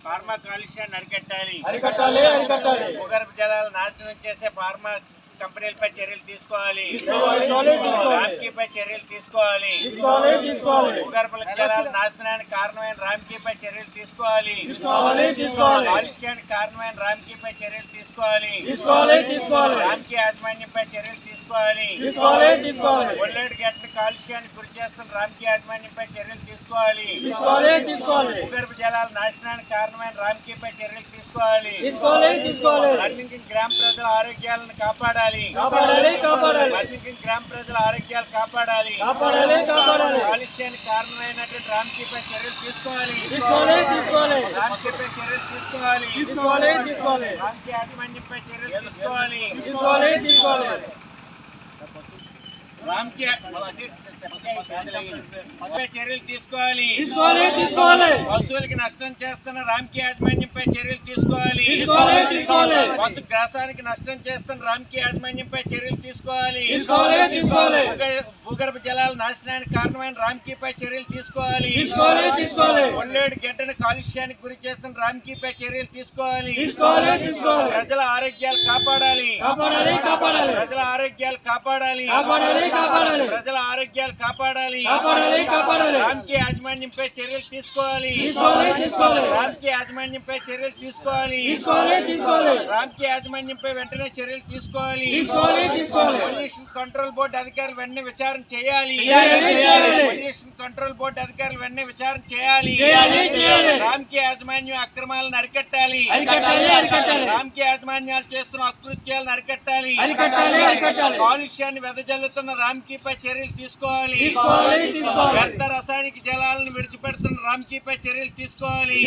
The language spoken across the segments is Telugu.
ఫార్మా కాలుష్యాన్ని అరికట్టాలి. భూగర్భ జలాలు నాశనం చేసే ఫార్మా కంపెనీలపై చర్యలు తీసుకోవాలి. రామ్కీపై చర్యలు తీసుకోవాలి. భూగర్భ జలాల నాశనానికి కారణమైన రామ్కీపై చర్యలు తీసుకోవాలి. కాలుష్యానికి కారణమైన రామ్కీపై చర్యలు తీసుకోవాలి. రామ్కీ యాజమాన్యంపై చర్యలు తీసుకోవాలి. ఒళ్ళేడు గంటల కాలుష్యానికి గురి చేస్తున్న రామ్కీ యాజమాన్యంపై చర్యలు తీసుకోవాలి. భూగర్భ జలాల నాశనానికి కారణమైన రామ్కీపై చర్యలు తీసుకోవాలి. అన్నింటికి గ్రామ ప్రజల ఆరోగ్యాలను కాపాడాలి. అన్నింటికి గ్రామ ప్రజల ఆరోగ్యాలు కాపాడాలి. కాలుష్యానికి కారణమైనటువంటి రామ్కీపై చర్యలు తీసుకోవాలి. రామ్కీపై చర్యలు తీసుకోవాలి. రామ్కీ యాజమాన్యంపై చర్యలు తీసుకోవాలి. రామ్కీ చర్యలు తీసుకోవాలి. పశువులకి నష్టం చేస్తున్న రామ్కీ యాజమాన్యంపై చర్యలు తీసుకోవాలి. పశు గ్రాసానికి నష్టం చేస్తున్న రామ్కీ యాజమాన్యంపై చర్యలు తీసుకోవాలి. భూగర్భ జలాల నాశనానికి కారణమైన రామ్కీపై చర్యలు తీసుకోవాలి. ఒళ్ళేడు గడ్డను కాలుష్యానికి గురి చేస్తున్న రామ్కీపై చర్యలు తీసుకోవాలి. ప్రజల ఆరోగ్యాలు కాపాడాలి. ప్రజల ఆరోగ్యాలు కాపాడాలి. ప్రజల ఆరోగ్యాలు కాపాడాలి. రామ్కీ యాజమాన్యంపై చర్యలు తీసుకోవాలి. రామ్కీ యాజమాన్యంపై చర్యలు తీసుకోవాలి. రామ్కీ యాజమాన్యంపై వెంటనే చర్యలు తీసుకోవాలి. పొల్యూషన్ కంట్రోల్ బోర్డు అధికారులు వెంటనే విచారణ చేయాలి. పొల్యూషన్ కంట్రోల్ బోర్డు అధికారులు వెంటనే విచారణ చేయాలి. రామ్కీ యాజమాన్యం అక్రమాలను అరికట్టాలి. రామ్కీ యాజమాన్యాలు చేస్తున్న అకృత్యాలను అరికట్టాలి. కాలుష్యాన్ని వెదజల్లుతున్న రామ్కీపై చర్యలు తీసుకోవాలి. వ్యర్థ రసాయనిక జలాలను విడిచిపెడుతున్న రామ్కీపై చర్యలు తీసుకోవాలి.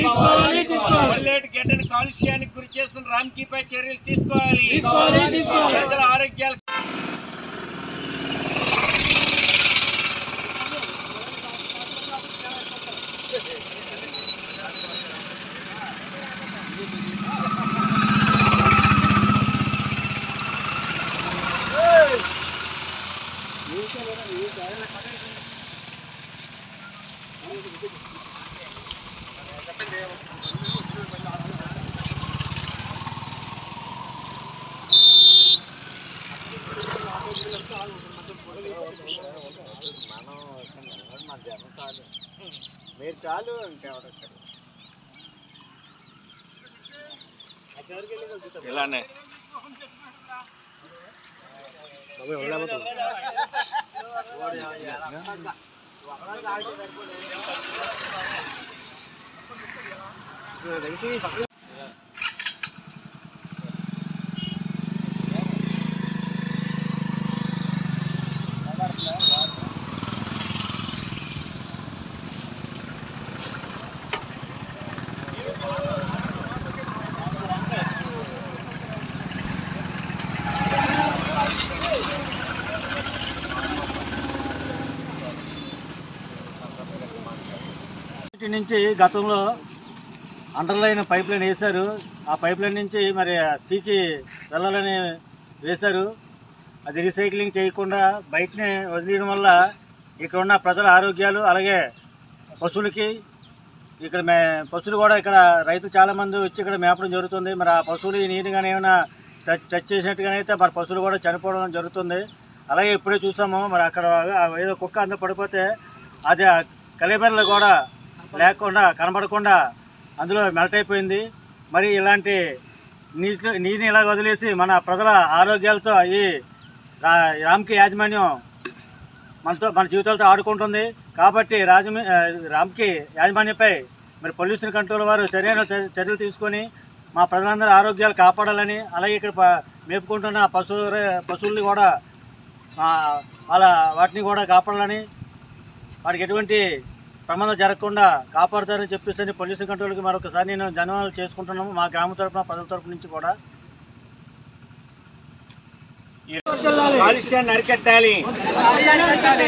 ఒళ్ళేటి గడ్డను కాలుష్యానికి గురి చేస్తున్న రామ్కీపై చర్యలు తీసుకోవాలి. ప్రజల ఆరోగ్యాలు మీరు చాలు ఇలానే నుంచి గతంలో అండర్లైన్ పైప్ లైన్ వేశారు. ఆ పైప్ లైన్ నుంచి మరి సీకి వెళ్ళాలని వేశారు. అది రీసైక్లింగ్ చేయకుండా బయటనే వదిలేయడం వల్ల ఇక్కడ ఉన్న ప్రజల ఆరోగ్యాలు అలాగే పశువులకి ఇక్కడ పశువులు కూడా ఇక్కడ రైతులు చాలామంది వచ్చి ఇక్కడ మేపడం జరుగుతుంది. మరి ఆ పశువులు ఈ నీరు కానీ ఏమైనా టచ్ చేసినట్టుగానే అయితే మరి పశువులు కూడా చనిపోవడం జరుగుతుంది. అలాగే ఇప్పుడే చూసాము మరి అక్కడ ఏదో కుక్క అంతా పడిపోతే అది కలేబర్లు కూడా లేకుండా కనబడకుండా అందులో మెల్ట్ అయిపోయింది. మరి ఇలాంటి నీటిని ఇలా వదిలేసి మన ప్రజల ఆరోగ్యాలతో ఈ రామ్కీ యాజమాన్యం మన జీవితాలతో ఆడుకుంటుంది. కాబట్టి రామ్కీ యాజమాన్యంపై మరి పొల్యూషన్ కంట్రోల్ వారు సరైన చర్యలు తీసుకొని మా ప్రజలందరూ ఆరోగ్యాలు కాపాడాలని, అలాగే ఇక్కడ మేపుకుంటున్న పశువుల్ని కూడా వాటిని కూడా కాపాడాలని, వాటికి ఎటువంటి ప్రమాదం జరగకుండా కాపాడుతారని చెప్పేసి పొల్యూషన్ కంట్రోల్కి మరొకసారి నేను ధన్యవాదాలు చేసుకుంటున్నాము. మా గ్రామ తరఫున ప్రజల తరఫు నుంచి కూడా. కాలుష్యాన్ని అరికట్టాలి,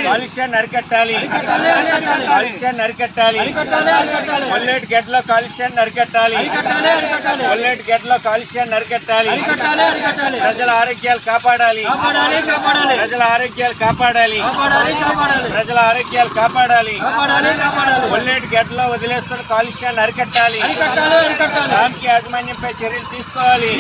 కాలుష్యాన్ని అరికట్టాలి, కాలుష్యాన్ని అరికట్టాలి, కొల్లేటి గడ్డలో కాలుష్యాన్ని అరికట్టాలి, కొల్లేటి గడ్డలో కాలుష్యాన్ని అరికట్టాలి, ప్రజల ఆరోగ్యాలు కాపాడాలి, ప్రజల ఆరోగ్యాలు కాపాడాలి, ప్రజల ఆరోగ్యాలు కాపాడాలి, కొల్లేటి గడ్డలో వదిలేస్తున్న కాలుష్యాన్ని అరికట్టాలి, రామ్కీ యాజమాన్యంపై చర్యలు తీసుకోవాలి.